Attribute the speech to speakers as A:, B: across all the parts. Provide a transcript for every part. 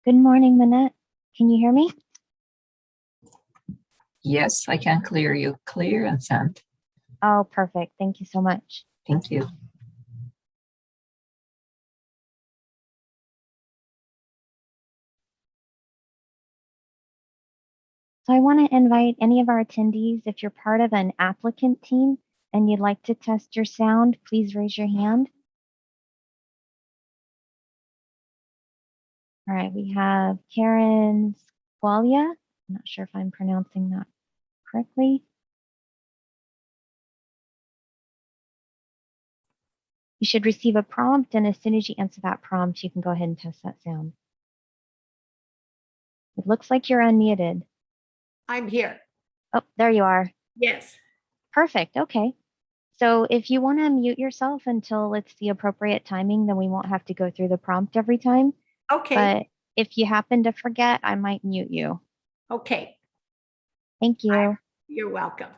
A: Good morning, Manette. Can you hear me?
B: Yes, I can clear you clear and sound.
A: Oh, perfect. Thank you so much.
B: Thank you.
A: So I want to invite any of our attendees, if you're part of an applicant team and you'd like to test your sound, please raise your hand. All right, we have Karen Squalia. I'm not sure if I'm pronouncing that correctly. You should receive a prompt, and as soon as you answer that prompt, you can go ahead and test that sound. It looks like you're unmuted.
C: I'm here.
A: Oh, there you are.
C: Yes.
A: Perfect. Okay. So if you want to mute yourself until it's the appropriate timing, then we won't have to go through the prompt every time.
C: Okay.
A: But if you happen to forget, I might mute you.
C: Okay.
A: Thank you.
C: You're welcome.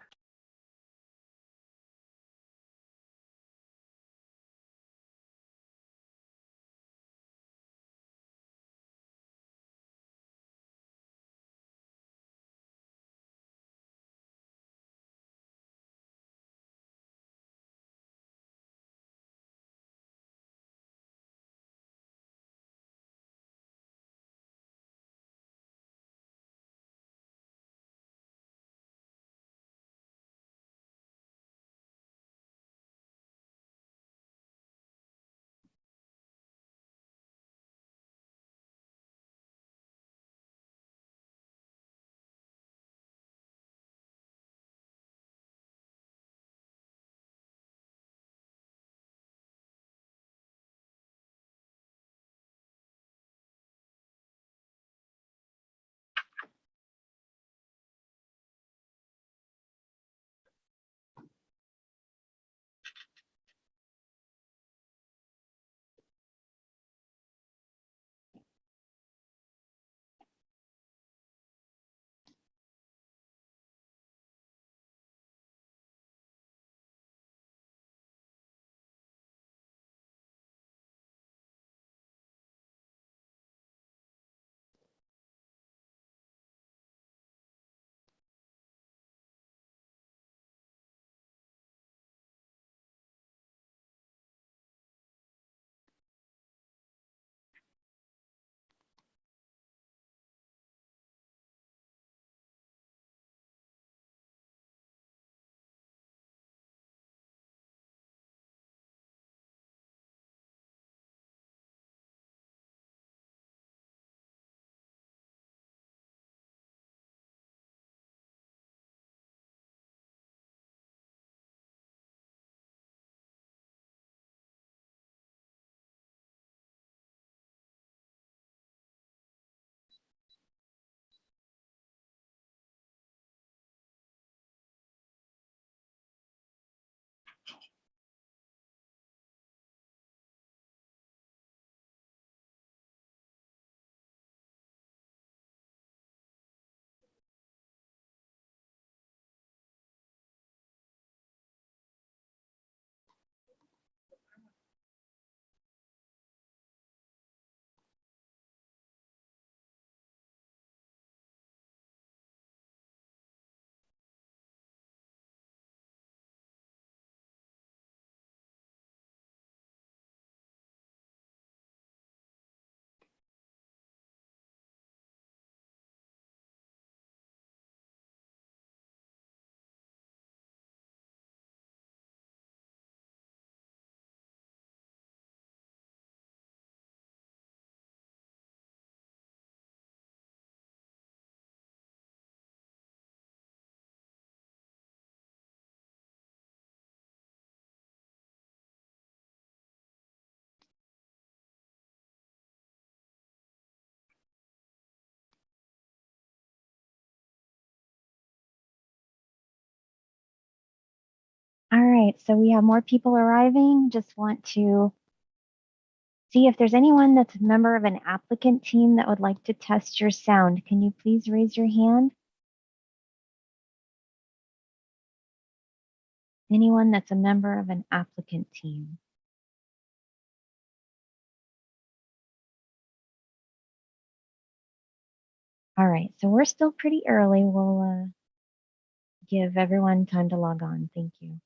A: All right, so we have more people arriving. Just want to see if there's anyone that's a member of an applicant team that would like to test your sound. Can you please raise your hand? Anyone that's a member of an applicant team? All right, so we're still pretty early. We'll give everyone time to log on. Thank you.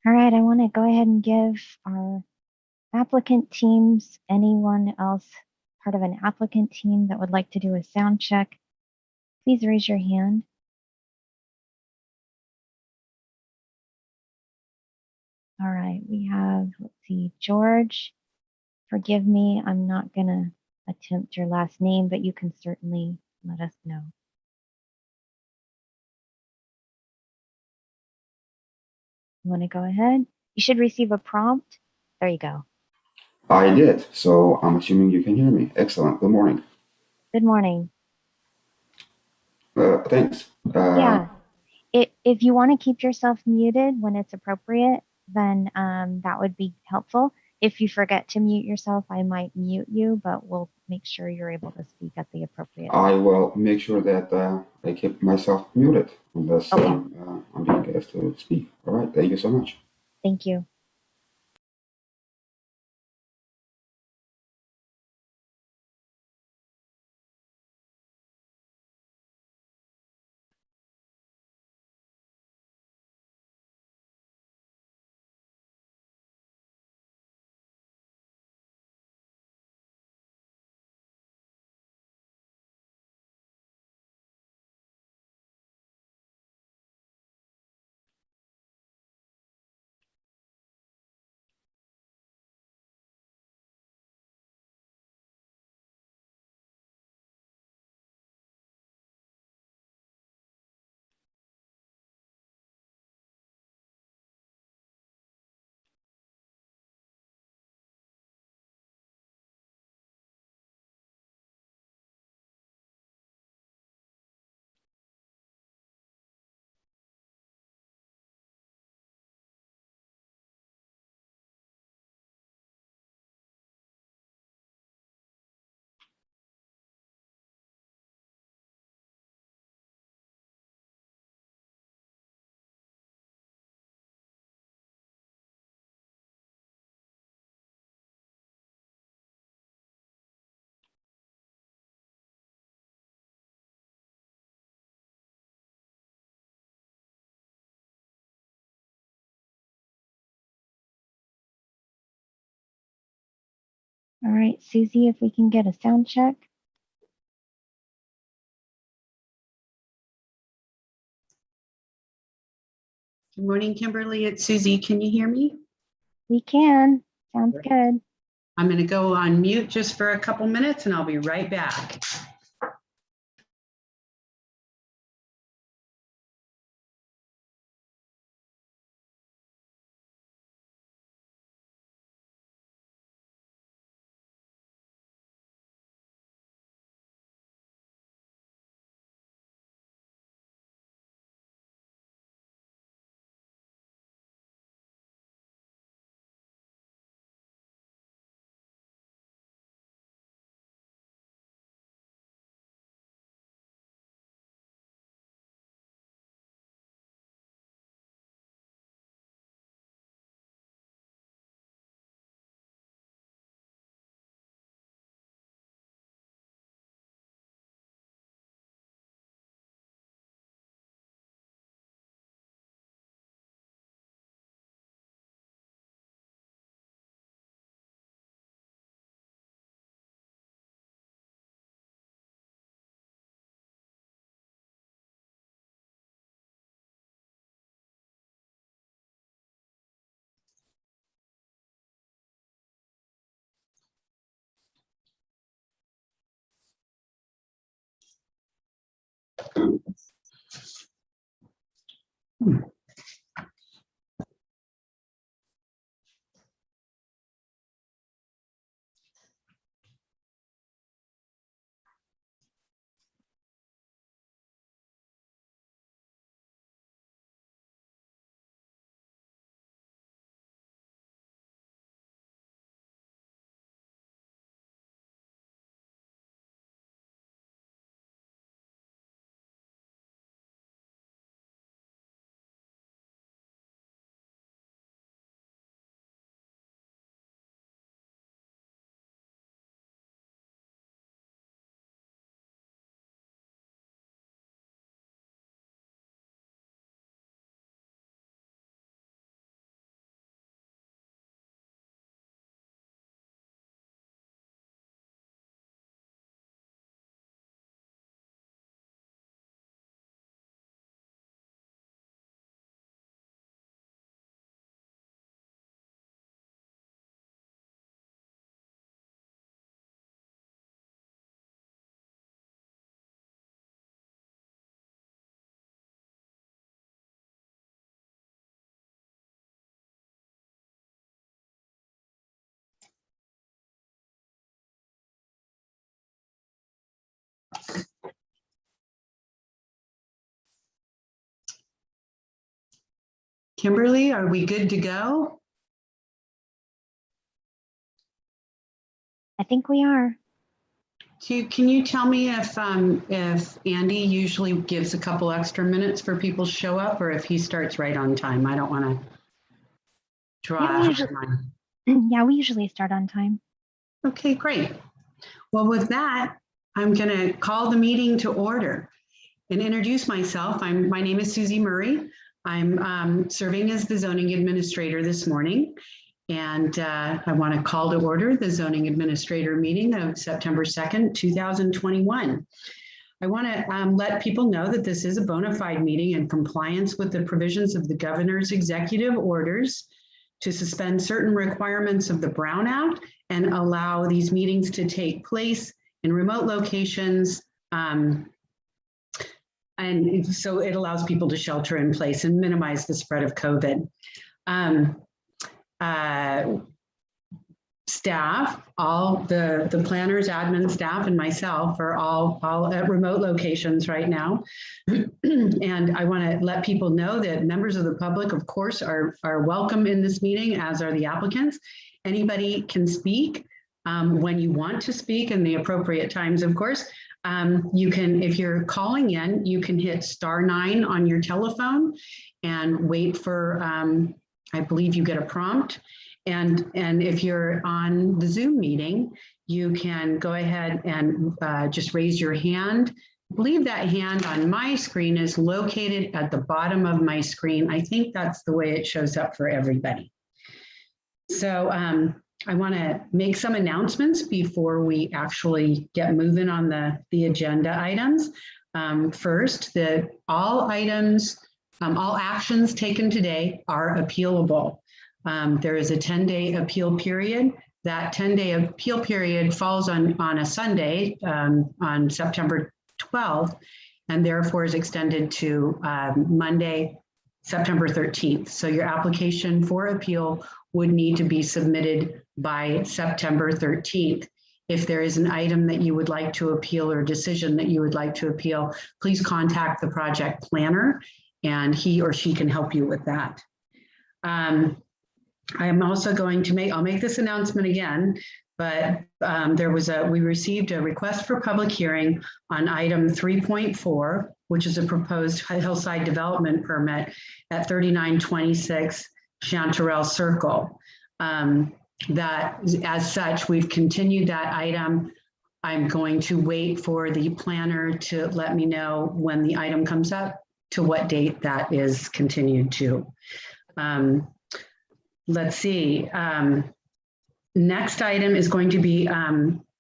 A: All right, I want to go ahead and give our applicant teams, anyone else part of an applicant team that would like to do a sound check, please raise your hand. All right, we have, let's see, George. Forgive me, I'm not going to attempt your last name, but you can certainly let us know. You want to go ahead? You should receive a prompt. There you go.
D: I did, so I'm assuming you can hear me. Excellent. Good morning.
A: Good morning.
D: Thanks.
A: Yeah, if you want to keep yourself muted when it's appropriate, then that would be helpful. If you forget to mute yourself, I might mute you, but we'll make sure you're able to speak at the appropriate
D: I
A: time.
D: will make sure that I keep myself muted unless
A: Okay.
D: I'm being asked to speak. All right. Thank you so much.
A: Thank you. All right, Susie, if we can get a sound check.
E: Good morning, Kimberly. It's Susie. Can you hear me?
A: We can. Sounds good.
E: I'm going to go on mute just for a couple minutes and I'll be right back. Kimberly, are we good to go?
A: I think we are.
E: Can you tell me if Andy usually gives a couple extra minutes for people to show up, or if he starts right on time? I don't want to draw
A: Yeah,
E: a
A: we
E: hard
A: usually,
E: line.
A: yeah, we usually start on time.
E: Okay, great. Well, with that, I'm going to call the meeting to order and introduce myself. My name is Susie Murray. I'm serving as the zoning administrator this morning. And I want to call to order the zoning administrator meeting of September 2nd, 2021. I want to let people know that this is a bona fide meeting in compliance with the provisions of the governor's executive orders to suspend certain requirements of the Brown Act and allow these meetings to take place in remote locations. And so it allows people to shelter in place and minimize the spread of COVID. Staff, all the planners, admin staff, and myself are all at remote locations right now. And I want to let people know that members of the public, of course, are welcome in this meeting, as are the applicants. Anybody can speak when you want to speak in the appropriate times, of course. You can, if you're calling in, you can hit *9 on your telephone and wait for, I believe you get a prompt. And if you're on the Zoom meeting, you can go ahead and just raise your hand. I believe that hand on my screen is located at the bottom of my screen. I think that's the way it shows up for everybody. So I want to make some announcements before we actually get moving on the agenda items. First, that all items, all actions taken today are appealable. There is a 10-day appeal period. That 10-day appeal period falls on a Sunday on September 12th, and therefore is extended to Monday, September 13th. So your application for appeal would need to be submitted by September 13th. If there is an item that you would like to appeal or decision that you would like to appeal, please contact the project planner and he or she can help you with that. I am also going to I'll make this announcement again, but we received a request for public hearing on item 3.4, which is a proposed hillside development permit at 3926 Chanterelle Circle. That as such, we've continued that item. I'm going to wait for the planner to let me know when the item comes up to what date that is continued to. Let's see. Next item is going to be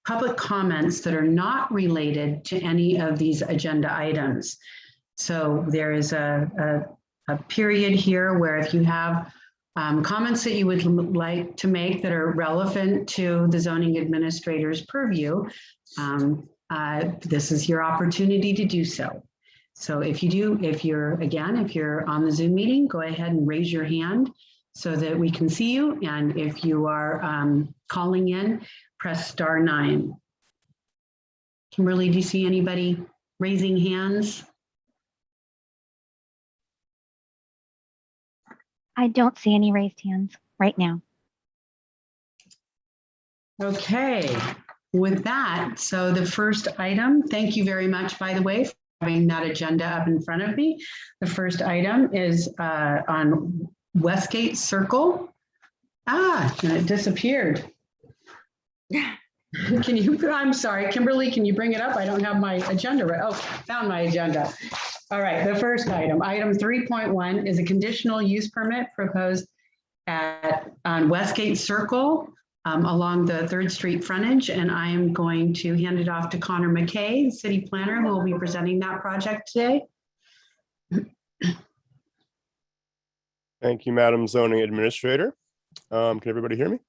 E: public comments that are not related to any of these agenda items. So there is a period here where if you have comments that you would like to make that are relevant to the zoning administrator's purview, this is your opportunity to do so. So if you're on the Zoom meeting, go ahead and raise your hand so that we can see you. And if you are calling in, press *9. Kimberly, do you see anybody raising hands?
A: I don't see any raised hands right now.
E: Okay, with that, so the first item, thank you very much, by the way, for having that agenda up in front of me. The first item is on Westgate Circle. And it disappeared. I'm sorry, Kimberly, can you bring it up? I don't have my agenda right. Oh, found my agenda. All right, the first item 3.1 is a conditional use permit proposed on Westgate Circle along the 3rd Street frontage. And I am going to hand it off to Connor McKay, the city planner, who will be presenting that project today.
F: Thank you, Madam Zoning Administrator. Can everybody hear me?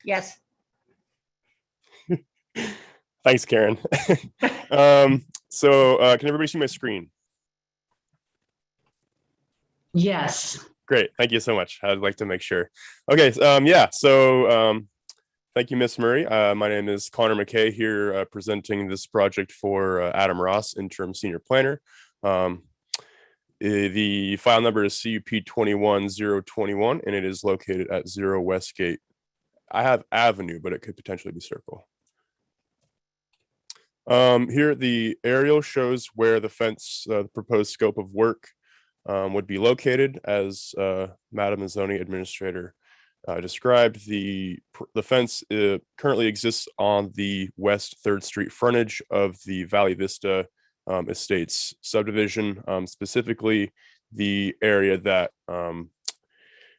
C: Yes.
F: Thanks, Karen. So can everybody see my screen?
E: Yes.
F: Great, thank you so much. I'd like to make sure. Okay, yeah, so thank you, Ms. Murray. My name is Connor McKay here presenting this project for Adam Ross, interim senior planner. The file number is CUP 21021, and it is located at 0 Westgate. I have Avenue, but it could potentially be Circle. Here, the aerial shows where the fence, the proposed scope of work would be located, as Madam the Zoning Administrator described. The fence currently exists on the West 3rd Street frontage of the Valley Vista Estates subdivision, specifically the area that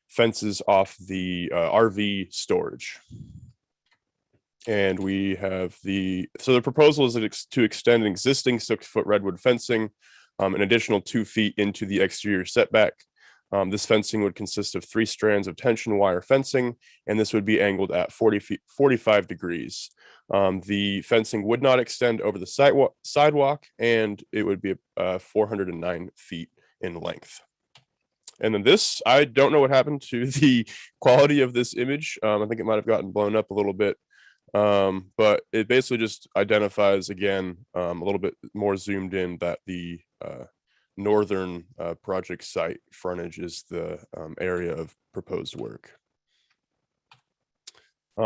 F: fences off the RV storage. And we have the proposal is to extend an existing 6-foot redwood fencing an additional 2 feet into the exterior setback. This fencing would consist of 3 strands of tension wire fencing, and this would be angled at 45 degrees. The fencing would not extend over the sidewalk, and it would be 409 feet in length. And then this, I don't know what happened to the quality of this image. I think it might have gotten blown up a little bit, but it basically just identifies, again, a little bit more zoomed in, that the northern project site frontage is the area of proposed work.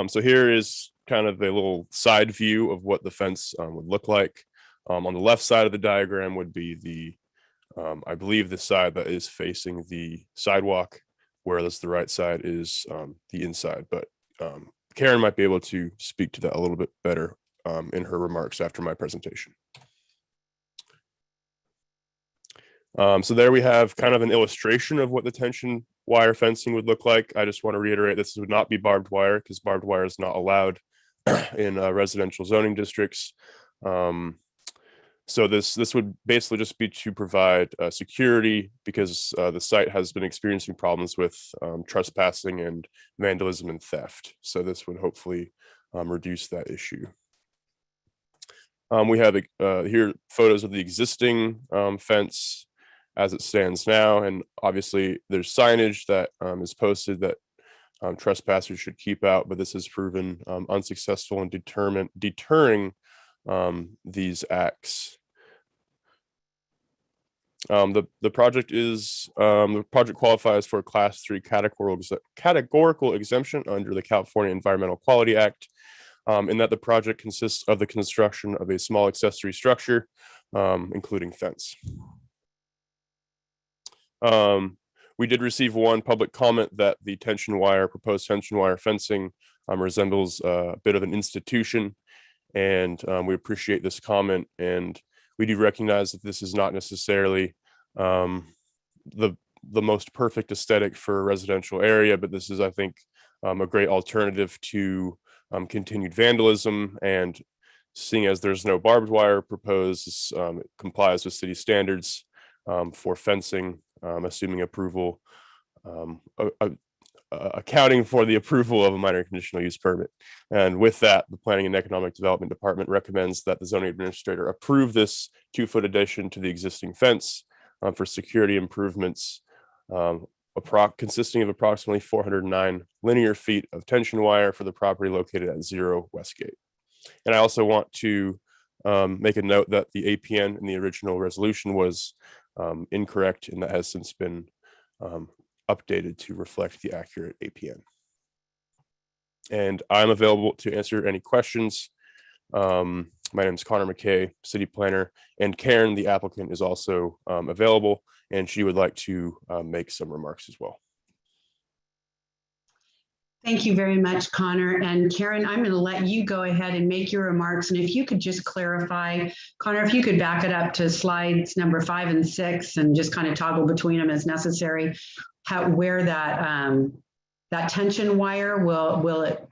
F: So here is kind of a little side view of what the fence would look like. On the left side of the diagram would be the, I believe, the side that is facing the sidewalk, whereas the right side is the inside. But Karen might be able to speak to that a little bit better in her remarks after my presentation. So there we have kind of an illustration of what the tension wire fencing would look like. I just want to reiterate, this would not be barbed wire, because barbed wire is not allowed in residential zoning districts. So this would basically just be to provide security, because the site has been experiencing problems with trespassing and vandalism and theft. So this would hopefully reduce that issue. We have here photos of the existing fence as it stands now, and obviously there's signage that is posted that trespassers should keep out, but this has proven unsuccessful in deterring these acts. The project qualifies for a Class 3 categorical exemption under the California Environmental Quality Act, in that the project consists of the construction of a small accessory structure, including fence. We did receive one public comment that the proposed tension wire fencing resembles a bit of an institution, and we appreciate this comment, and we do recognize that this is not necessarily the most perfect aesthetic for a residential area, but this is, I think, a great alternative to continued vandalism. And seeing as there's no barbed wire proposed, it complies with city standards for fencing, assuming approval, accounting for the approval of a minor conditional use permit. And with that, the Planning and Economic Development Department recommends that the zoning administrator approve this 2-foot addition to the existing fence for security improvements, consisting of approximately 409 linear feet of tension wire for the property located at 0 Westgate. And I also want to make a note that the APN in the original resolution was incorrect, and that has since been updated to reflect the accurate APN. And I'm available to answer any questions. My name is Connor McKay, city planner, and Karen, the applicant, is also available, and she would like to make some remarks as well.
E: Thank you very much, Connor. And Karen, I'm going to let you go ahead and make your remarks. And if you could just clarify, Connor, if you could back it up to slides number 5 and 6 and just kind of toggle between them as necessary, where that tension wire, will it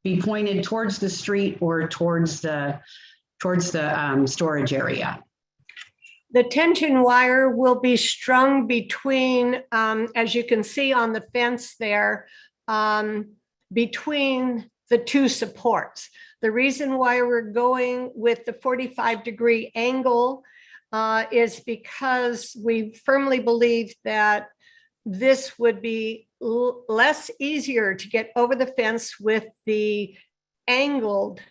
E: be pointed towards the street or towards the storage area?
C: The tension wire will be strung between, as you can see on the fence there, between the 2 supports. The reason why we're going with the 45-degree angle is because we firmly believe that this would be less easier to get over the fence with the angled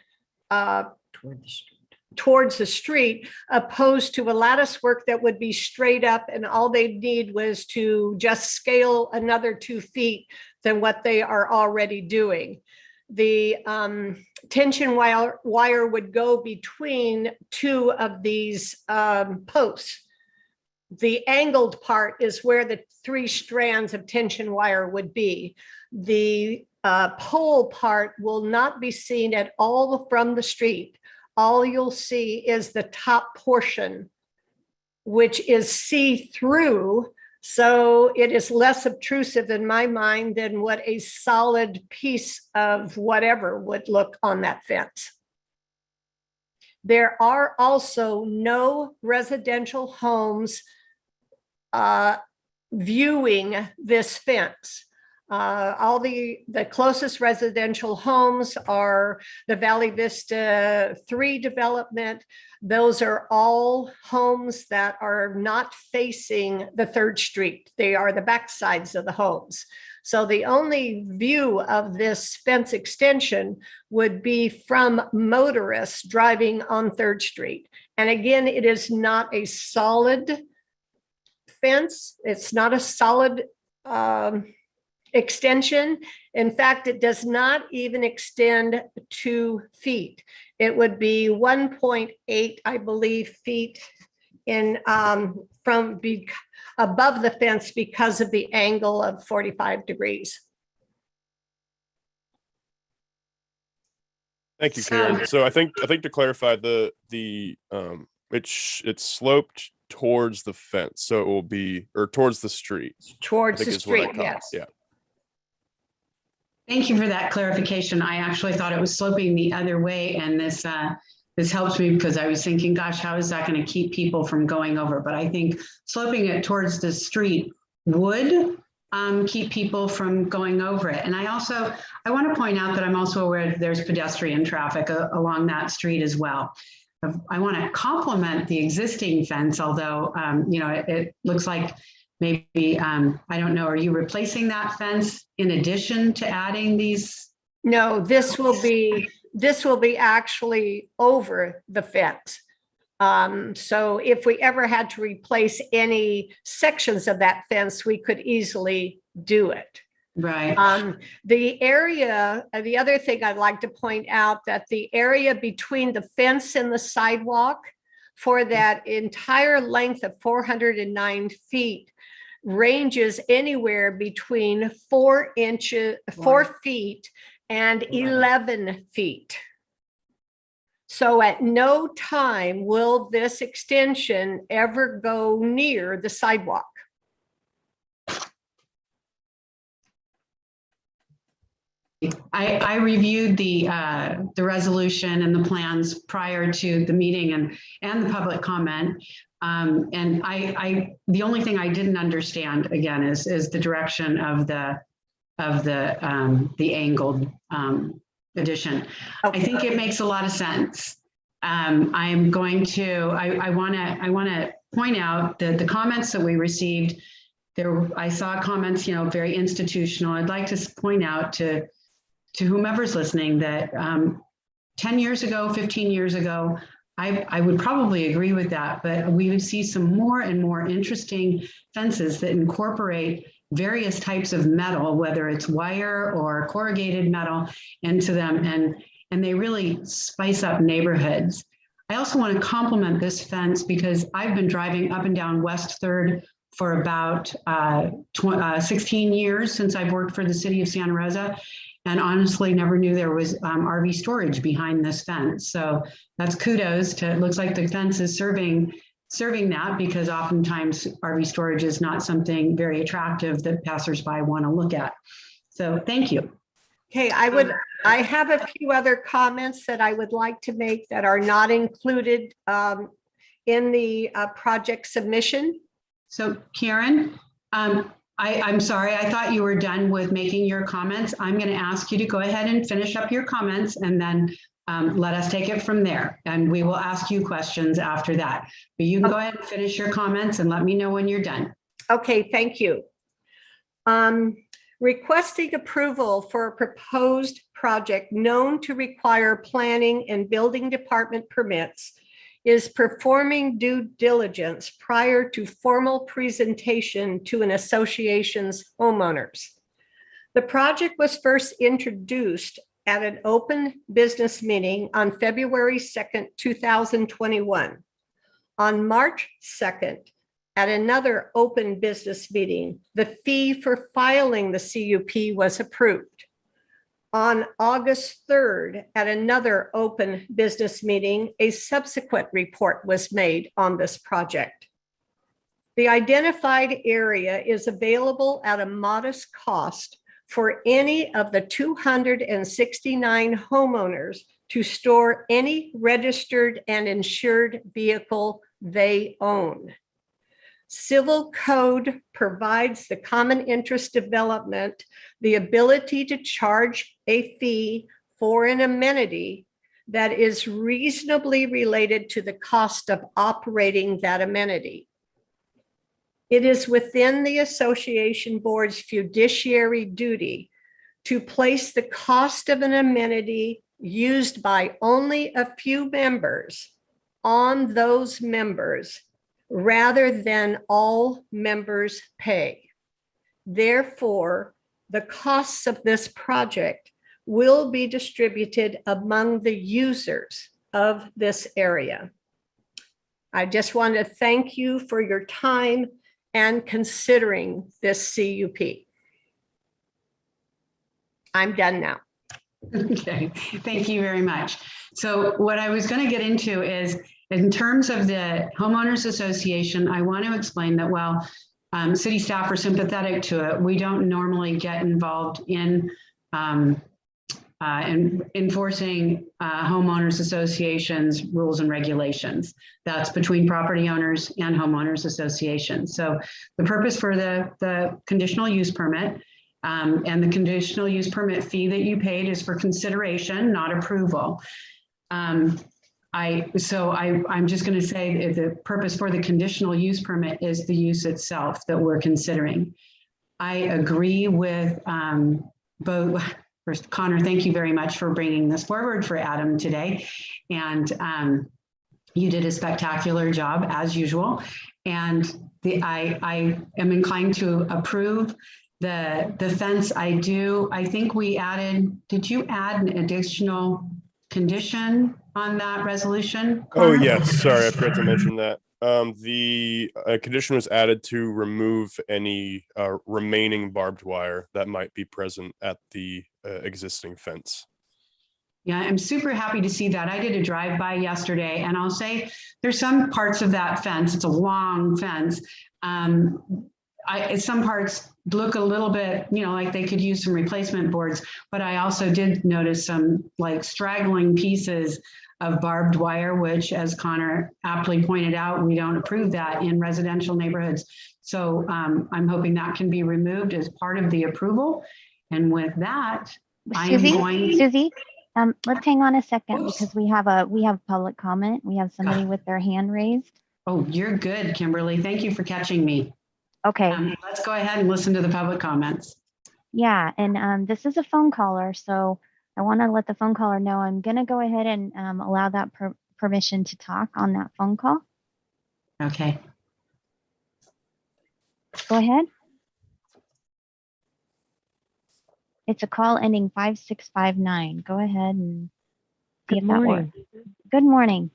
C: toward the street. towards the street, opposed to a lattice work that would be straight up, and all they need was to just scale another 2 feet than what they are already doing. The tension wire would go between 2 of these posts. The angled part is where the 3 strands of tension wire would be. The pole part will not be seen at all from the street. All you'll see is the top portion, which is see-through. So it is less obtrusive in my mind than what a solid piece of whatever would look on that fence. There are also no residential homes viewing this fence. All the closest residential homes are the Valley Vista 3 development. Those are all homes that are not facing the 3rd Street. They are the back sides of the homes. So the only view of this fence extension would be from motorists driving on 3rd Street. And again, it is not a solid fence. It's not a solid extension. In fact, it does not even extend 2 feet. It would be 1.8, I believe, feet in from above the fence because of the angle of 45 degrees.
F: Thank you, Karen. So I think to clarify, it's sloped towards the fence, so it will be, or towards the street.
C: Towards the
F: is what I
C: street,
F: caught.
C: yes.
F: Yeah.
E: Thank you for that clarification. I actually thought it was sloping the other way, and this helps me because I was thinking, gosh, how is that going to keep people from going over? But I think sloping it towards the street would keep people from going over it. And I want to point out that I'm also aware that there's pedestrian traffic along that street as well. I want to compliment the existing fence, although it looks like maybe, I don't know, are you replacing that fence in addition to adding these?
C: No, this will be actually over the fence. So if we ever had to replace any sections of that fence, we could easily do it.
E: Right.
C: The area, the other thing I'd like to point out, that the area between the fence and the sidewalk for that entire length of 409 feet ranges anywhere between 4 feet and 11 feet. So at no time will this extension ever go near the sidewalk.
E: I reviewed the resolution and the plans prior to the meeting and the public comment. And the only thing I didn't understand again is the direction of the angled addition.
C: Okay.
E: I think it makes a lot of sense. I want to point out that the comments that we received there, I saw comments, very institutional. I'd like to point out to whomever's listening that 10 years ago, 15 years ago, I would probably agree with that, but we would see some more and more interesting fences that incorporate various types of metal, whether it's wire or corrugated metal, into them, and they really spice up neighborhoods. I also want to compliment this fence because I've been driving up and down West 3rd for about 16 years since I've worked for the city of Santa Rosa, and honestly never knew there was RV storage behind this fence. So that's kudos to, it looks like the fence is serving that, because oftentimes RV storage is not something very attractive that passersby want to look at. So thank you.
C: Okay, I have a few other comments that I would like to make that are not included in the project submission.
E: So Karen, I'm sorry, I thought you were done with making your comments. I'm going to ask you to go ahead and finish up your comments, and then let us take it from there. And we will ask you questions after that. But you can go ahead and finish your comments and let me know when you're done.
C: Okay, thank you. Requesting approval for a proposed project known to require planning and building department permits is performing due diligence prior to formal presentation to an association's homeowners. The project was first introduced at an open business meeting on February 2nd, 2021. On March 2nd, at another open business meeting, the fee for filing the CUP was approved. On August 3rd, at another open business meeting, a subsequent report was made on this project. The identified area is available at a modest cost for any of the 269 homeowners to store any registered and insured vehicle they own. Civil Code provides the common interest development the ability to charge a fee for an amenity that is reasonably related to the cost of operating that amenity. It is within the association board's fiduciary duty to place the cost of an amenity used by only a few members on those members rather than all members pay. Therefore, the costs of this project will be distributed among the users of this area. I just want to thank you for your time and considering this CUP. I'm done now.
E: Okay, thank you very much. So what I was going to get into is, in terms of the homeowners association, I want to explain that while city staff are sympathetic to it, we don't normally get involved in enforcing homeowners associations rules and regulations. That's between property owners and homeowners associations. So the purpose for the conditional use permit and the conditional use permit fee that you paid is for consideration, not approval. I'm just going to say that the purpose for the conditional use permit is the use itself that we're considering. I agree with both. First, Connor, thank you very much for bringing this forward for Adam today. And you did a spectacular job as usual. And I am inclined to approve the fence. I think we added, did you add an additional condition on that resolution, Connor?
F: Oh, yes. Sorry, I forgot to mention that. The condition was added to remove any remaining barbed wire that might be present at the existing fence.
E: Yeah, I'm super happy to see that. I did a drive-by yesterday, and I'll say there's some parts of that fence, it's a long fence. Some parts look a little bit, like they could use some replacement boards, but I also did notice some like straggling pieces of barbed wire, which, as Connor aptly pointed out, we don't approve that in residential neighborhoods. So I'm hoping that can be removed as part of the approval. And with that,
A: Susie, let's hang on a second.
E: Oops.
A: Because we have public comment. We have somebody with their hand raised.
E: Oh, you're good, Kimberly. Thank you for catching me.
A: Okay.
E: Let's go ahead and listen to the public comments.
A: Yeah, and this is a phone caller, so I want to let the phone caller know I'm going to go ahead and allow that permission to talk on that phone call.
E: Okay.
A: Go ahead. It's a call ending 5659. Go ahead and see if that works. Good morning.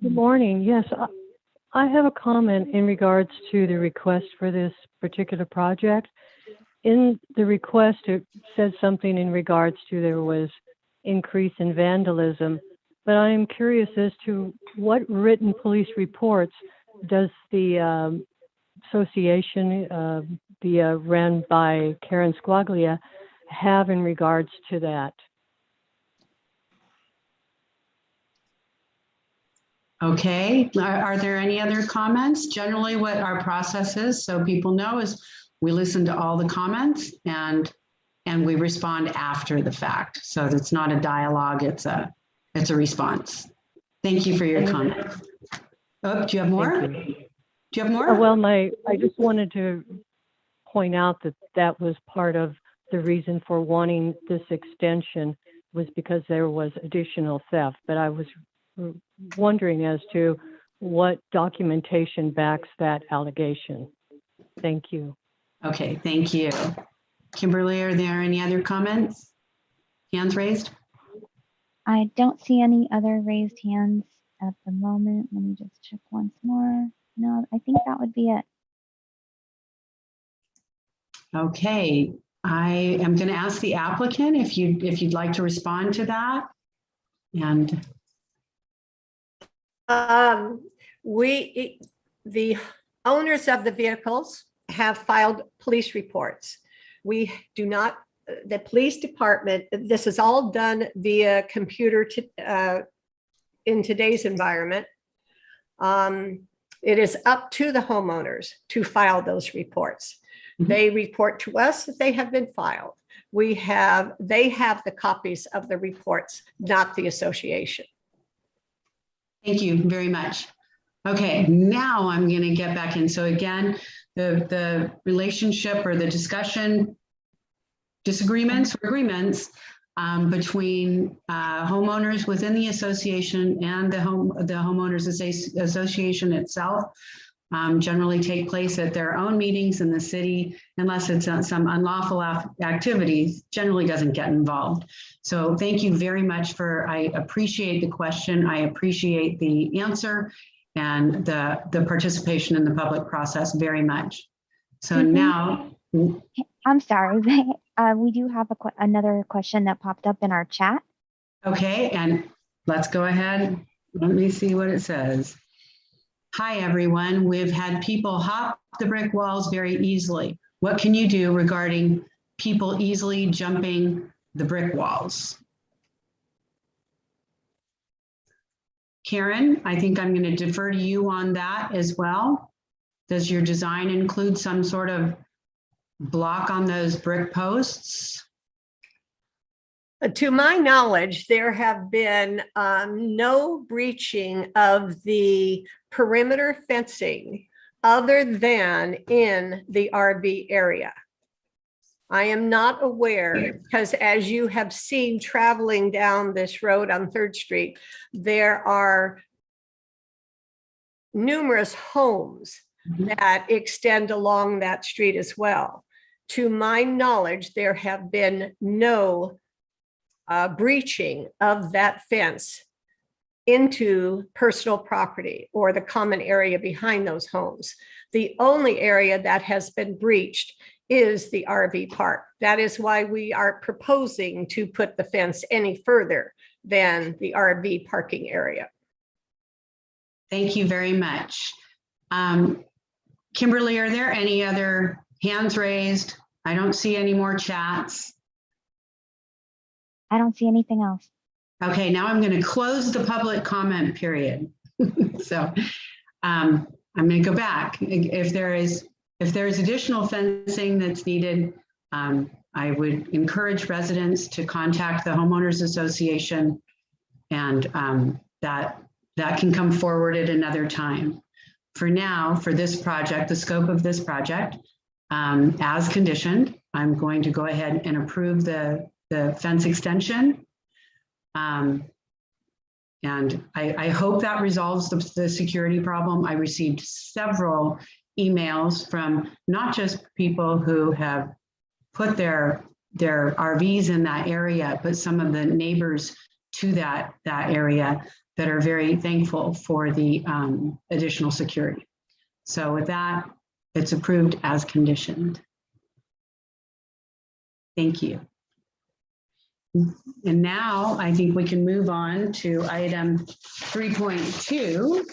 G: Good morning. Yes, I have a comment in regards to the request for this particular project. In the request, it said something in regards to there was increase in vandalism, but I'm curious as to what written police reports does the association, ran by Karen Squaglia, have in regards to that?
E: Okay, are there any other comments? Generally what our process is, so people know, is we listen to all the comments and we respond after the fact. So it's not a dialogue, it's a response. Thank you for your comment. Oh, do you have more? Do you have more?
G: Well, I just wanted to point out that was part of the reason for wanting this extension, was because there was additional theft, but I was wondering as to what documentation backs that allegation. Thank you.
E: Okay, thank you. Kimberly, are there any other comments? Hands raised?
A: I don't see any other raised hands at the moment. Let me just check once more. No, I think that would be it.
E: Okay, I am going to ask the applicant if you'd like to respond to that. And
C: The owners of the vehicles have filed police reports. We do not, the police department, this is all done via computer in today's environment. It is up to the homeowners to file those reports.
E: Mhm.
C: They report to us that they have been filed. They have the copies of the reports, not the association.
E: thank you very much. Okay, now I'm going to get back in. So again, the relationship or the discussion, disagreements or agreements between homeowners within the association and the homeowners association itself generally take place at their own meetings in the city, unless it's some unlawful activities, generally doesn't get involved. So thank you very much I appreciate the question. I appreciate the answer and the participation in the public process very much. So now,
A: I'm sorry. We do have another question that popped up in our chat.
E: okay, and let's go ahead. Let me see what it says. Hi, everyone. We've had people hop the brick walls very easily. What can you do regarding people easily jumping the brick walls? Karen, I think I'm going to defer to you on that as well. Does your design include some sort of block on those brick posts?
C: To my knowledge, there have been no breaching of the perimeter fencing other than in the RV area. I am not aware, because as you have seen traveling down this road on 3rd Street, there are numerous homes that extend along that street as well. To my knowledge, there have been no breaching of that fence into personal property or the common area behind those homes. The only area that has been breached is the RV park. That is why we are proposing to put the fence any further than the RV parking area.
E: Thank you very much. Kimberly, are there any other hands raised? I don't see any more chats.
A: I don't see anything else.
E: Okay, now I'm going to close the public comment period. So I'm going to go back. If there is additional fencing that's needed, I would encourage residents to contact the homeowners association, and that can come forward at another time. For now, for this project, the scope of this project, as conditioned, I'm going to go ahead and approve the fence extension. And I hope that resolves the security problem. I received several emails from not just people who have put their RVs in that area, but some of the neighbors to that area that are very thankful for the additional security. So with that, it's approved as conditioned. Thank you. And now I think we can move on to item 3.2,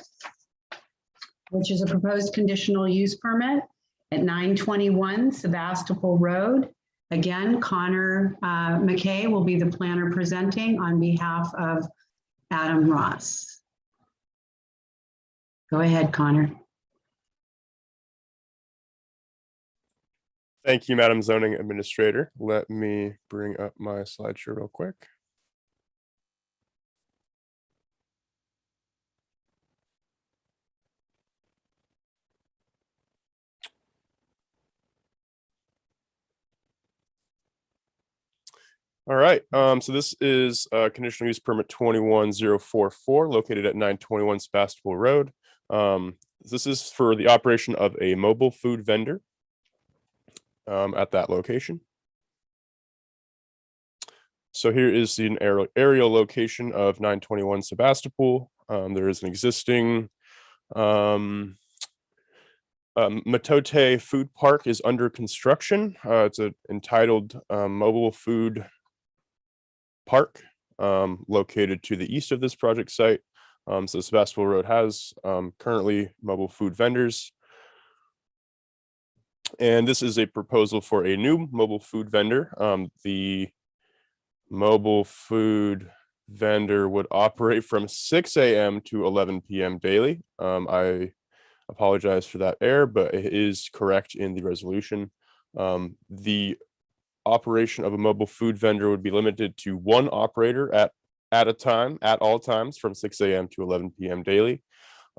E: which is a proposed conditional use permit at 921 Sebastopol Road. Again, Connor McKay will be the planner presenting on behalf of Adam Ross. Go ahead, Connor.
F: Thank you, Madam Zoning Administrator. Let me bring up my slideshow real quick. All right, so this is conditional use permit 21044 located at 921 Sebastopol Road. This is for the operation of a mobile food vendor at that location. So here is the aerial location of 921 Sebastopol. There is an existing Matote Food Park is under construction. It's an entitled mobile food park located to the east of this project site. So Sebastopol Road has currently mobile food vendors. And this is a proposal for a new mobile food vendor. The mobile food vendor would operate from 6 a.m. to 11 p.m. daily. I apologize for that error, but it is correct in the resolution. The operation of a mobile food vendor would be limited to one operator at a time, at all times, from 6 a.m. to 11 p.m. daily.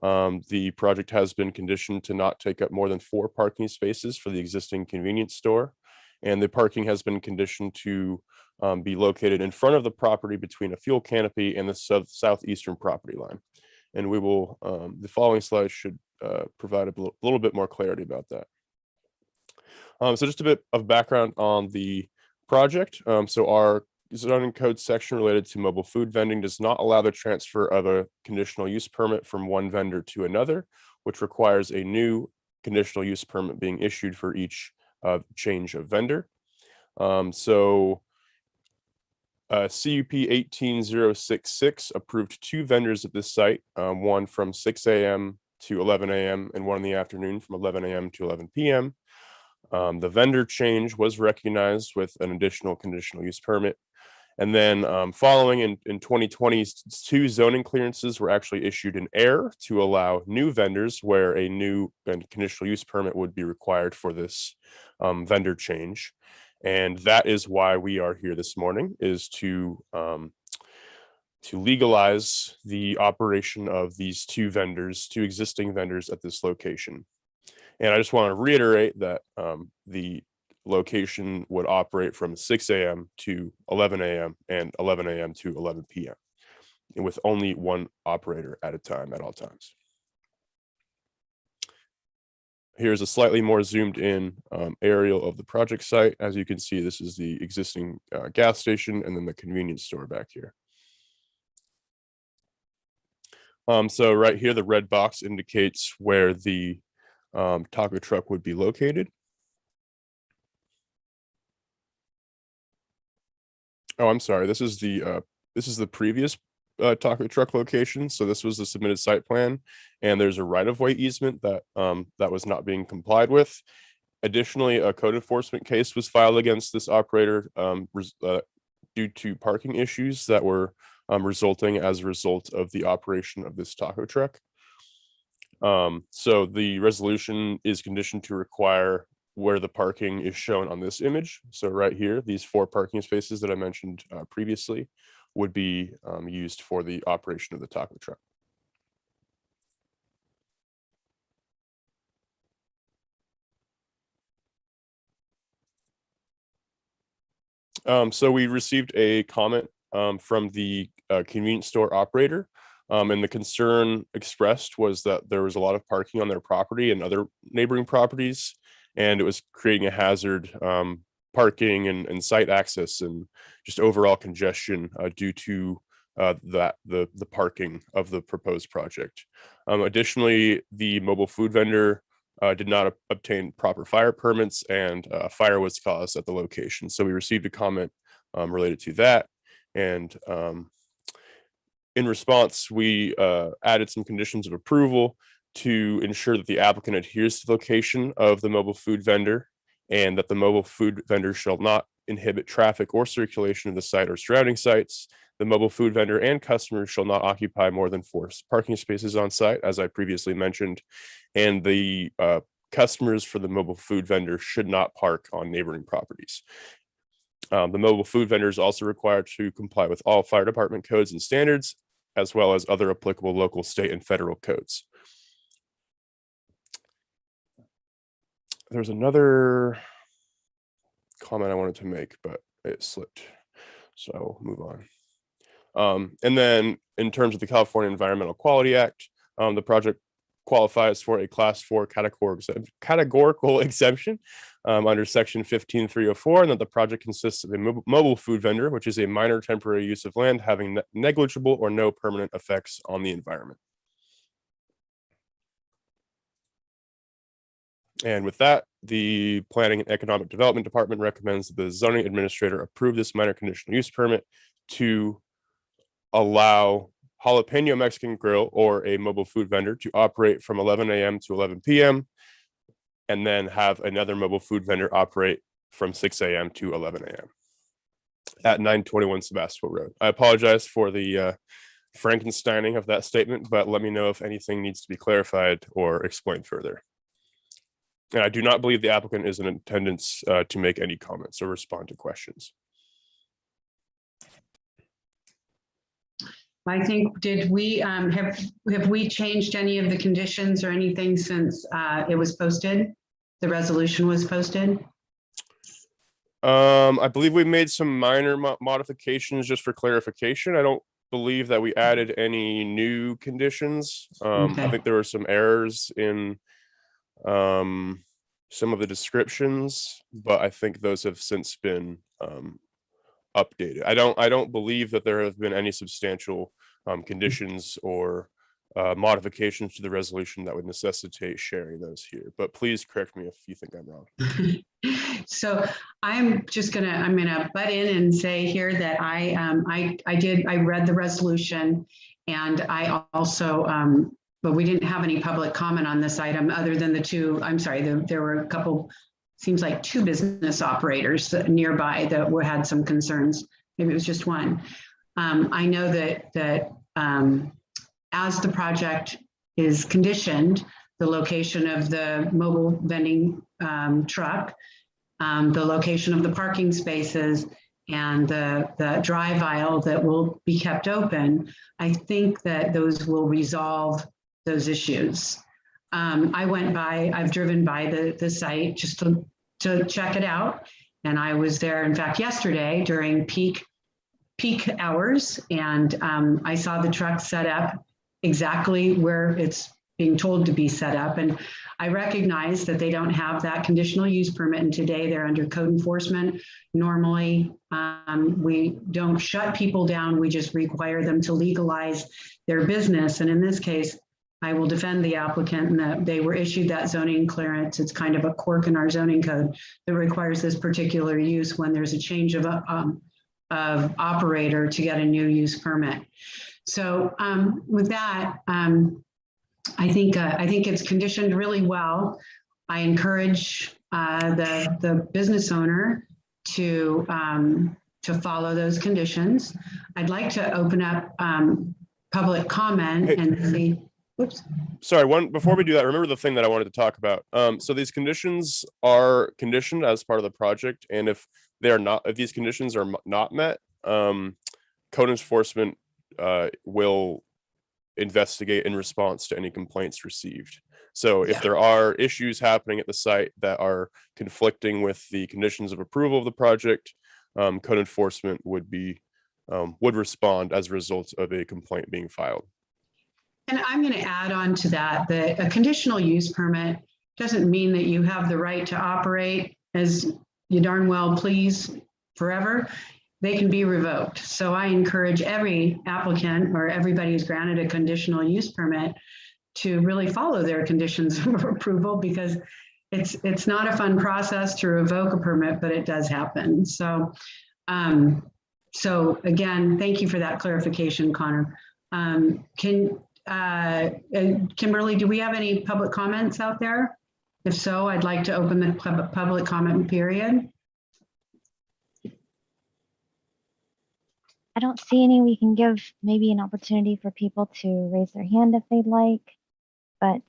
F: The project has been conditioned to not take up more than 4 parking spaces for the existing convenience store, and the parking has been conditioned to be located in front of the property between a fuel canopy and the southeastern property line. And we will, the following slides should provide a little bit more clarity about that. So just a bit of background on the project. So our zoning code section related to mobile food vending does not allow the transfer of a conditional use permit from one vendor to another, which requires a new conditional use permit being issued for each change of vendor. CUP 18066 approved 2 vendors at this site, one from 6 a.m. to 11 a.m. and one in the afternoon from 11 a.m. to 11 p.m. The vendor change was recognized with an additional conditional use permit. And then following in 2020, 2 zoning clearances were actually issued in error to allow new vendors where a new conditional use permit would be required for this vendor change. And that is why we are here this morning, is to legalize the operation of these 2 existing vendors at this location. And I just want to reiterate that the location would operate from 6 a.m. to 11 a.m. and 11 a.m. to 11 p.m. and with only one operator at a time at all times. Here's a slightly more zoomed in aerial of the project site. As you can see, this is the existing gas station and then the convenience store back here. So right here, the red box indicates where the taco truck would be located. Oh, I'm sorry. This is the previous taco truck location. So this was the submitted site plan, and there's a right-of-way easement that was not being complied with. Additionally, a code enforcement case was filed against this operator due to parking issues that were resulting as a result of the operation of this taco truck. So the resolution is conditioned to require where the parking is shown on this image. So right here, these 4 parking spaces that I mentioned previously would be used for the operation of the taco truck. So we received a comment from the convenience store operator, and the concern expressed was that there was a lot of parking on their property and other neighboring properties, and it was creating a hazard, parking and site access and just overall congestion due to the parking of the proposed project. Additionally, the mobile food vendor did not obtain proper fire permits, and a fire was caused at the location. So we received a comment related to that. And in response, we added some conditions of approval to ensure that the applicant adheres to the location of the mobile food vendor, and that the mobile food vendor shall not inhibit traffic or circulation of the site or surrounding sites. The mobile food vendor and customers shall not occupy more than 4 parking spaces on site, as I previously mentioned. And the customers for the mobile food vendor should not park on neighboring properties. The mobile food vendor is also required to comply with all fire department codes and standards, as well as other applicable local, state, and federal codes. There's another comment I wanted to make, but it slipped. So move on. And then in terms of the California Environmental Quality Act, the project qualifies for a class 4 categorical exemption under section 15304, and that the project consists of a mobile food vendor, which is a minor temporary use of land having negligible or no permanent effects on the environment. And with that, the Planning and Economic Development Department recommends that the zoning administrator approve this minor conditional use permit to allow Jalapeno Mexican Grill or a mobile food vendor to operate from 11 a.m. to 11 p.m. and then have another mobile food vendor operate from 6 a.m. to 11 a.m. at 921 Sebastopol Road. I apologize for the Frankensteining of that statement, but let me know if anything needs to be clarified or explained further. And I do not believe the applicant is in attendance to make any comments or respond to questions.
E: I think, did we have we changed any of the conditions or anything since it was posted? The resolution was posted?
F: I believe we made some minor modifications just for clarification. I don't believe that we added any new conditions.
E: Okay.
F: I think there were some errors in some of the descriptions, but I think those have since been updated. I don't believe that there have been any substantial conditions or modifications to the resolution that would necessitate sharing those here, but please correct me if you think I'm wrong.
E: So I'm gonna butt in and say here that I read the resolution, and I also but we didn't have any public comment on this item other than the two. I'm sorry, there were a couple, seems like two business operators nearby that had some concerns. Maybe it was just one. I know that as the project is conditioned, the location of the mobile vending truck, the location of the parking spaces, and the drive aisle that will be kept open, I think that those will resolve those issues. I've driven by the site just to check it out. And I was there, in fact, yesterday during peak hours, and I saw the truck set up exactly where it's being told to be set up. And I recognize that they don't have that conditional use permit, and today they're under code enforcement. Normally, we don't shut people down, we just require them to legalize their business. And in this case, I will defend the applicant in that they were issued that zoning clearance. It's kind of a quirk in our zoning code that requires this particular use when there's a change of operator to get a new use permit. So with that, I think it's conditioned really well. I encourage the business owner to follow those conditions. I'd like to open up public comment and see. Oops.
F: Sorry, before we do that, remember the thing that I wanted to talk about. So these conditions are conditioned as part of the project, and if these conditions are not met, code enforcement will investigate in response to any complaints received. So if there are issues happening at the site that are conflicting with the conditions of approval of the project, code enforcement would respond as a result of a complaint being filed.
E: And I'm going to add on to that a conditional use permit doesn't mean that you have the right to operate as you darn well please forever. They can be revoked. So I encourage every applicant or everybody who's granted a conditional use permit to really follow their conditions of approval, because it's not a fun process to revoke a permit, but it does happen. So, so again, thank you for that clarification, Connor. Kimberly, do we have any public comments out there? If so, I'd like to open the public comment period.
A: I don't see any. We can give maybe an opportunity for people to raise their hand if they'd like, but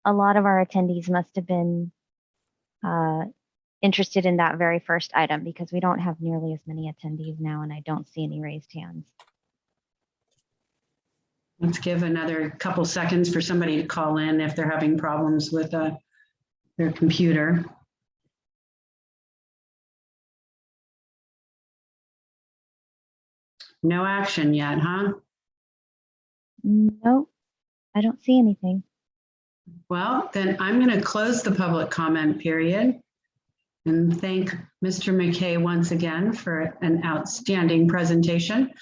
A: a lot of our attendees must have been interested in that very first item, because we don't have nearly as many attendees now, and I don't see any raised hands.
E: Let's give another couple seconds for somebody to call in if they're having problems with their computer. No action yet, huh?
A: Nope, I don't see anything.
E: Well, then I'm going to close the public comment period and thank Mr. McKay once again for an outstanding presentation.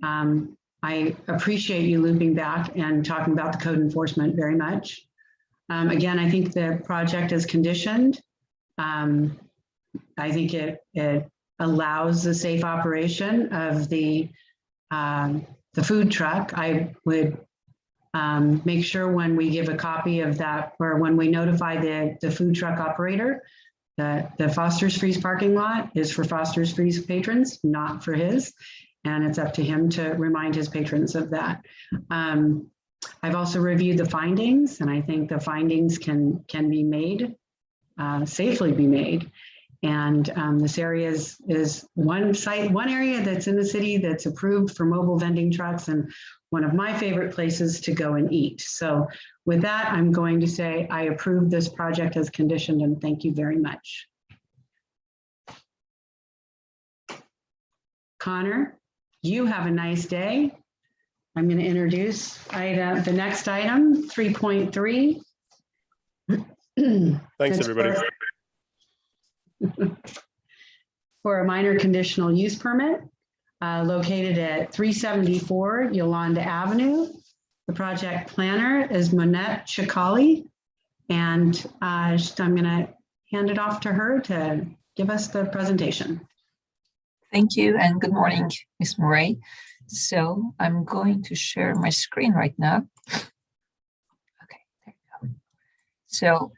E: I appreciate you looping back and talking about the code enforcement very much. Again, I think the project is conditioned. I think it allows the safe operation of the food truck. I would make sure when we give a copy of that, or when we notify the food truck operator, that the Foster's Freeze parking lot is for Foster's Freeze patrons, not for his. And it's up to him to remind his patrons of that. I've also reviewed the findings, and I think the findings can be made, safely be made. And this area is one area that's in the city that's approved for mobile vending trucks, and one of my favorite places to go and eat. So with that, I'm going to say I approve this project as conditioned, and thank you very much. Connor, you have a nice day. I'm going to introduce the next item, 3.3.
F: Thanks, everybody.
E: For a minor conditional use permit located at 374 Yolanda Avenue. The project planner is Monette Chicali, and I'm going to hand it off to her to give us the presentation.
B: Thank you and good morning, Ms. Murray. So I'm going to share my screen right now. Okay, there you go. So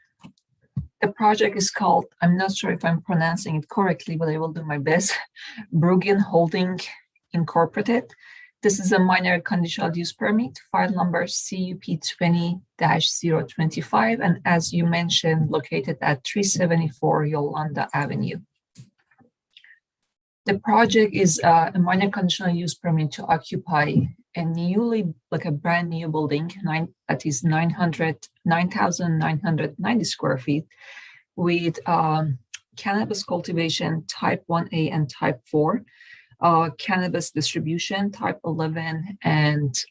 B: the project is called, I'm not sure if I'm pronouncing it correctly, but I will do my best, Bruggen Holding Incorporated. This is a minor conditional use permit, file number CUP 20-025, and as you mentioned, located at 374 Yolanda Avenue. The project is a minor conditional use permit to occupy a brand new building, that is 9,990 square feet, with cannabis cultivation type 1A and type 4, cannabis distribution type 11, and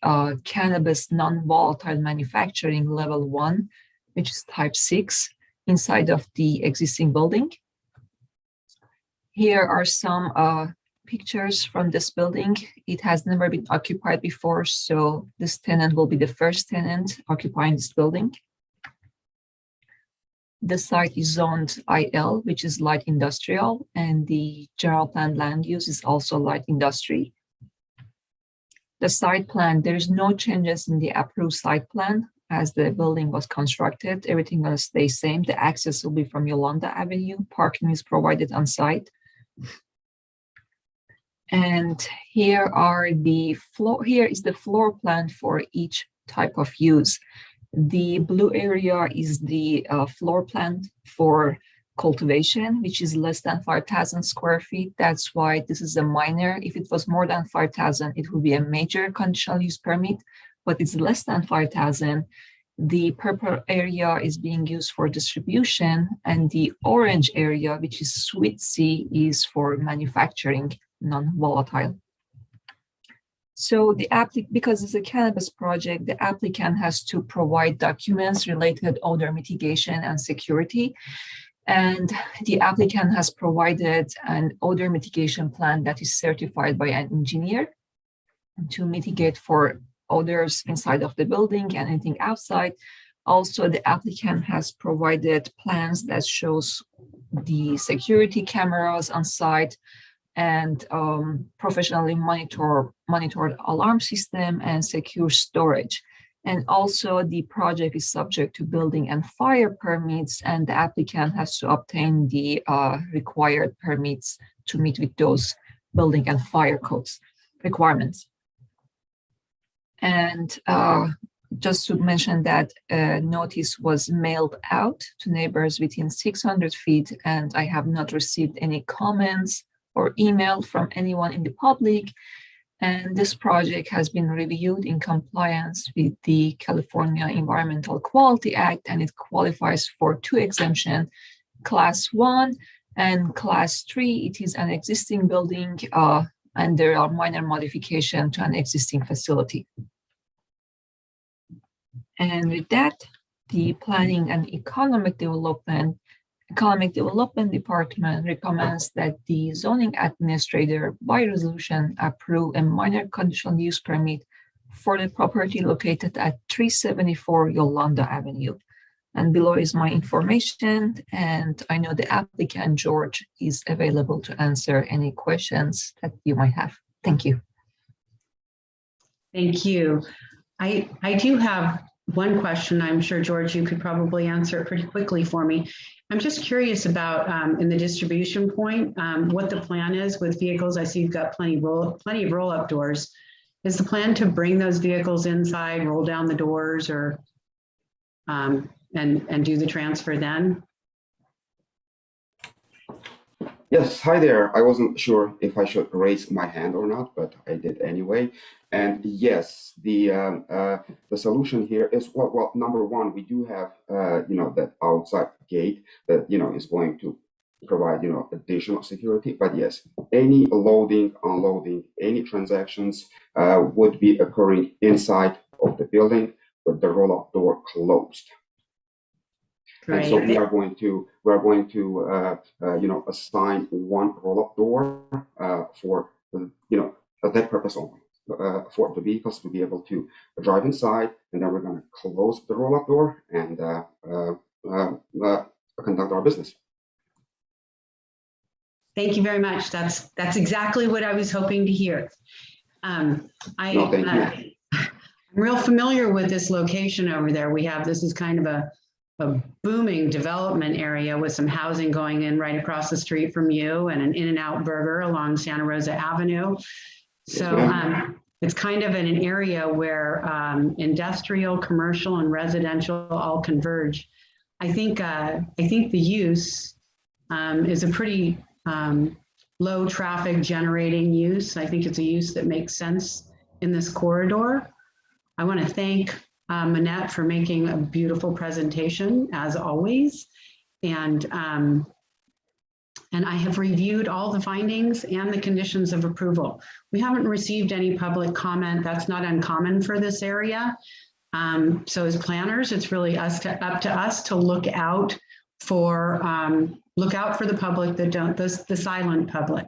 B: cannabis non-volatile manufacturing level 1, which is type 6, inside of the existing building. Here are some pictures from this building. It has never been occupied before, so this tenant will be the first tenant occupying this building. The site is zoned IL, which is light industrial, and the general plan land use is also light industry. The site plan, there is no changes in the approved site plan as the building was constructed. Everything will stay same. The access will be from Yolanda Avenue. Parking is provided on site. And here is the floor plan for each type of use. The blue area is the floor plan for cultivation, which is less than 5,000 square feet. That's why this is a minor. If it was more than 5,000, it would be a major conditional use permit, but it's less than 5,000. The purple area is being used for distribution, and the orange area, which is Suite C, is for manufacturing, non-volatile. So because it's a cannabis project, the applicant has to provide documents related to odor mitigation and security. And the applicant has provided an odor mitigation plan that is certified by an engineer to mitigate for odors inside of the building and anything outside. Also, the applicant has provided plans that shows the security cameras on site and professionally monitored alarm system and secure storage. And also the project is subject to building and fire permits, and the applicant has to obtain the required permits to meet with those building and fire codes requirements. And just to mention that notice was mailed out to neighbors within 600 feet, and I have not received any comments or email from anyone in the public. And this project has been reviewed in compliance with the California Environmental Quality Act, and it qualifies for 2 exemptions, Class 1 and Class 3. It is an existing building and there are minor modifications to an existing facility. And with that, the Planning and Economic Development Department recommends that the zoning administrator by resolution approve a minor conditional use permit for the property located at 374 Yolanda Avenue. And below is my information, and I know the applicant, George, is available to answer any questions that you might have. Thank you.
E: Thank you. I do have one question. I'm sure, George, you could probably answer it pretty quickly for me. I'm just curious about in the distribution point, what the plan is with vehicles. I see you've got plenty of roll-up doors. Is the plan to bring those vehicles inside, roll down the doors, or and do the transfer then?
D: Yes, hi there. I wasn't sure if I should raise my hand or not, but I did anyway. And yes, the solution here is, well, number one, we do have that outside gate that is going to provide additional security. But yes, any loading, unloading, any transactions would be occurring inside of the building with the roll-up door closed.
E: Great.
D: And so we are going to assign one roll-up door for that purpose only, for the vehicles to be able to drive inside, and then we're going to close the roll-up door and conduct our business.
E: Thank you very much. That's exactly what I was hoping to hear.
D: Thank you.
E: I'm real familiar with this location over there. This is kind of a booming development area with some housing going in right across the street from you, and an In-N-Out Burger along Santa Rosa Avenue. So it's kind of in an area where industrial, commercial, and residential all converge. I think the use is a pretty low traffic generating use. I think it's a use that makes sense in this corridor. I want to thank Manette for making a beautiful presentation, as always. And I have reviewed all the findings and the conditions of approval. We haven't received any public comment. That's not uncommon for this area. So as planners, it's really up to us to look out for the public that don't, the silent public.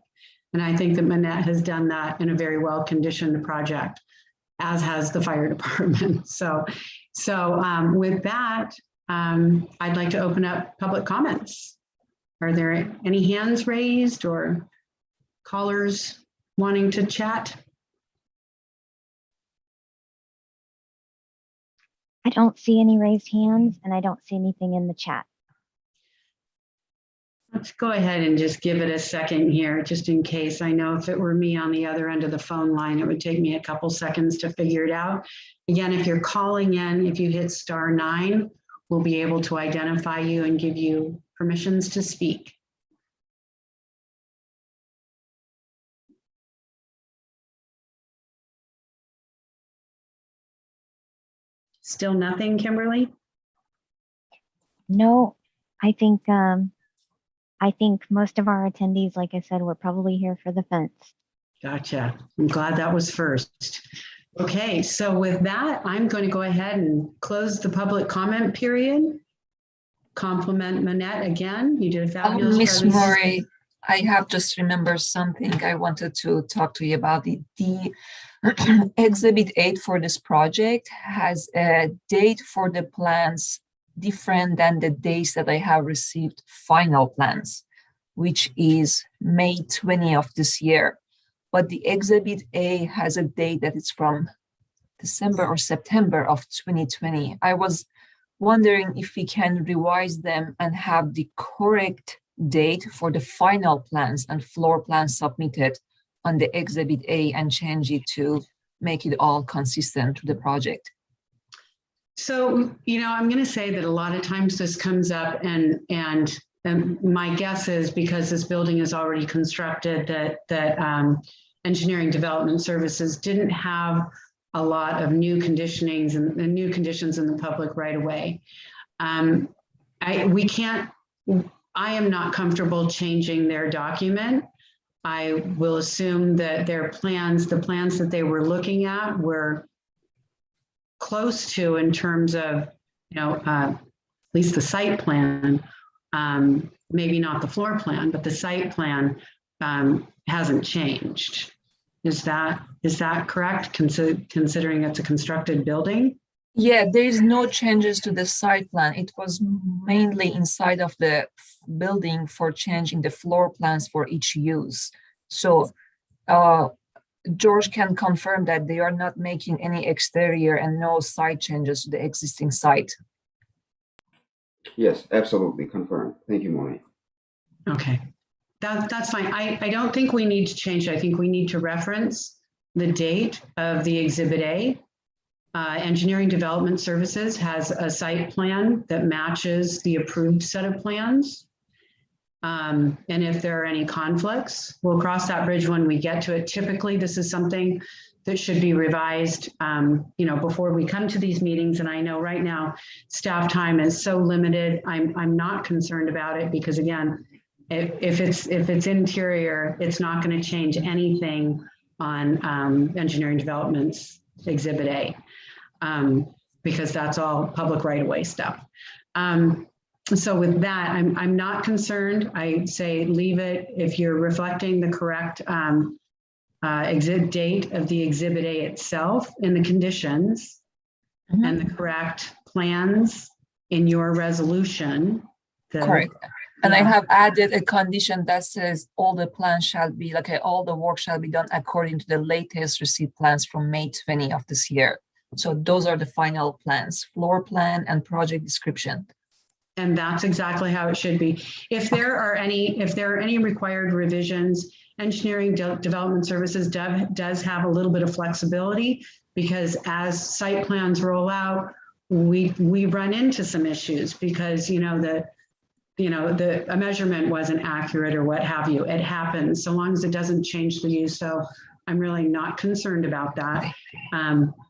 E: And I think that Manette has done that in a very well-conditioned project, as has the fire department. So with that, I'd like to open up public comments. Are there any hands raised or callers wanting to chat?
A: I don't see any raised hands, and I don't see anything in the chat.
E: Let's go ahead and just give it a second here, just in case. I know if it were me on the other end of the phone line, it would take me a couple seconds to figure it out. Again, if you're calling in, if you hit *9, we'll be able to identify you and give you permissions to speak. Still nothing, Kimberly?
A: No, I think most of our attendees, like I said, were probably here for the fence.
E: Gotcha. I'm glad that was first. Okay, so with that, I'm going to go ahead and close the public comment period. Compliment Manette again. You did a fabulous job.
B: Miss Murray, I have just remembered something I wanted to talk to you about. The Exhibit 8 for this project has a date for the plans different than the days that I have received final plans, which is May 20 of this year. But the Exhibit A has a date that is from December or September of 2020. I was wondering if we can revise them and have the correct date for the final plans and floor plans submitted on the Exhibit A and change it to make it all consistent to the project.
E: So, I'm going to say that a lot of times this comes up, and my guess is because this building is already constructed that engineering development services didn't have a lot of new conditionings and new conditions in the public right away. I am not comfortable changing their document I will assume that their plans, the plans that they were looking at were close to in terms of, at least the site plan, maybe not the floor plan, but the site plan hasn't changed. Is that correct, considering it's a constructed building?
B: Yeah, there is no changes to the site plan. It was mainly inside of the building for changing the floor plans for each use. So George can confirm that they are not making any exterior and no site changes to the existing site.
D: Yes, absolutely confirmed. Thank you, Monet.
E: Okay, that's fine. I don't think we need to change it. I think we need to reference the date of the Exhibit A. Engineering Development Services has a site plan that matches the approved set of plans. And if there are any conflicts, we'll cross that bridge when we get to it. Typically, this is something that should be revised, before we come to these meetings. And I know right now, staff time is so limited. I'm not concerned about it because, again, if it's interior, it's not going to change anything on Engineering Development's Exhibit A. Because that's all public right-of-way stuff. So with that, I'm not concerned. I say leave it if you're reflecting the correct exhibit date of the Exhibit A itself in the conditions and the correct plans in your resolution.
B: Correct. And I have added a condition that says all the plans shall be, all the work shall be done according to the latest received plans from May 20 of this year. So those are the final plans, floor plan and project description.
E: And that's exactly how it should be. If there are any required revisions, Engineering Development Services does have a little bit of flexibility because as site plans roll out, we run into some issues because a measurement wasn't accurate or what have you. It happens so long as it doesn't change the use. So I'm really not concerned about that.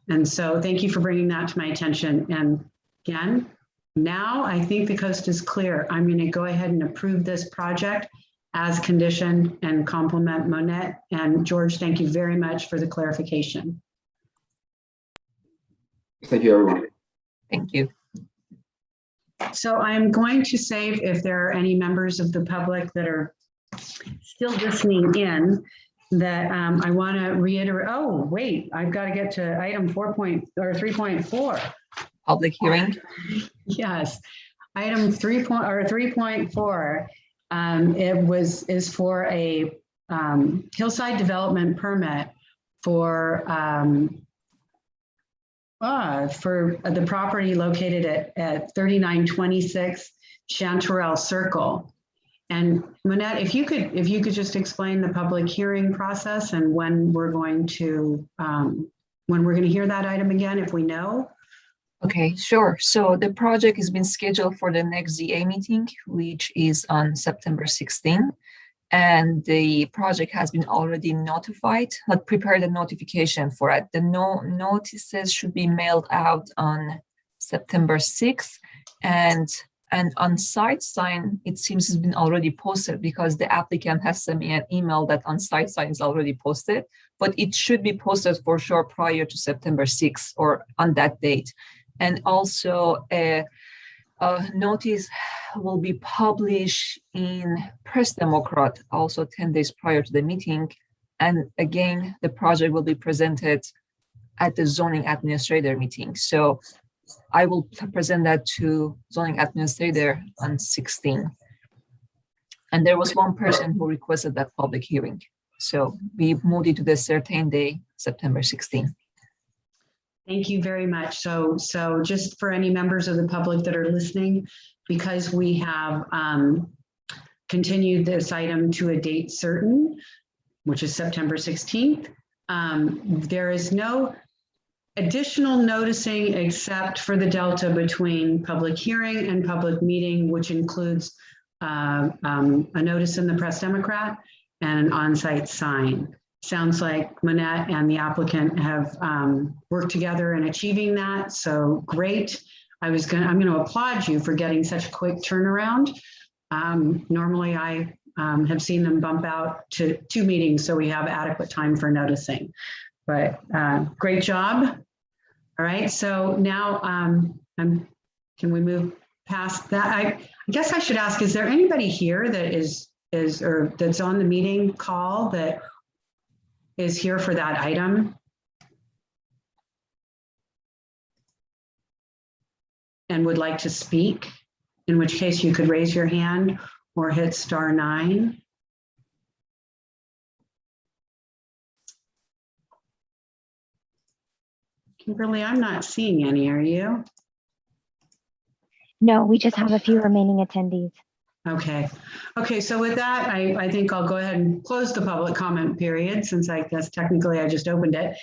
E: And so thank you for bringing that to my attention. And again, now I think the coast is clear. I'm going to go ahead and approve this project as conditioned and compliment Monette. And George, thank you very much for the clarification.
D: Thank you, everyone.
B: Thank you.
E: So I'm going to save if there are any members of the public that are still listening in that I want to reiterate. Oh, wait, I've got to get to item 3.4.
B: Public hearing.
E: Yes, item 3.4. Is for a hillside development permit for the property located at 3926 Chanterelle Circle. And Monette, if you could just explain the public hearing process and when we're going to hear that item again, if we know.
B: Okay, sure. So the project has been scheduled for the next ZA meeting, which is on September 16. And the project has been already notified, prepared a notification for it. The notices should be mailed out on September 6th. And an on-site sign, it seems, has been already posted because the applicant has sent me an email that on-site sign is already posted, but it should be posted for sure prior to September 6th or on that date. And also a notice will be published in Press Democrat also 10 days prior to the meeting. And again, the project will be presented at the zoning administrator meeting. So I will present that to zoning administrator on 16. And there was one person who requested that public hearing. So we moved it to the certain day, September 16.
E: Thank you very much. So just for any members of the public that are listening, because we have continued this item to a date certain, which is September 16th, there is no additional noticing except for the delta between public hearing and public meeting, which includes a notice in the Press Democrat and an on-site sign. Sounds like Monette and the applicant have worked together in achieving that. So great. I'm going to applaud you for getting such a quick turnaround. Normally I have seen them bump out to 2 meetings, so we have adequate time for noticing. But great job. All right, so now can we move past that? I guess I should ask, is there anybody here that is or that's on the meeting call that is here for that item? And would like to speak, in which case you could raise your hand or hit *9. Kimberly, I'm not seeing any, are you?
A: No, we just have a few remaining attendees.
E: Okay. Okay, so with that, I think I'll go ahead and close the public comment period, since I guess technically I just opened it,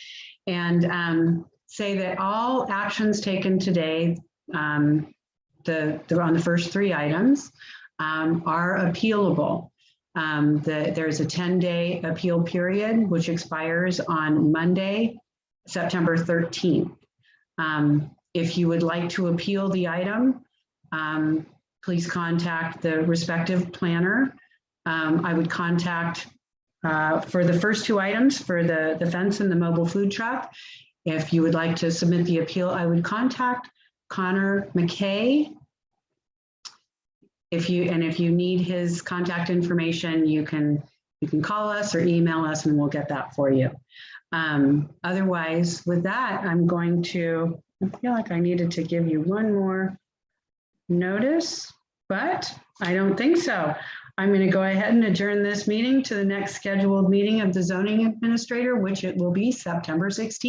E: and say that all actions taken today, on the first 3 items, are appealable. There's a 10-day appeal period, which expires on Monday, September 13th. If you would like to appeal the item, please contact the respective planner. I would contact, for the first 2 items, for the fence and the mobile food truck, if you would like to submit the appeal, I would contact Connor McKay. If you need his contact information, you can call us or email us and we'll get that for you. Otherwise, with that, I feel like I needed to give you one more notice, but I don't think so. I'm going to go ahead and adjourn this meeting to the next scheduled meeting of the zoning administrator, which it will be September 16th.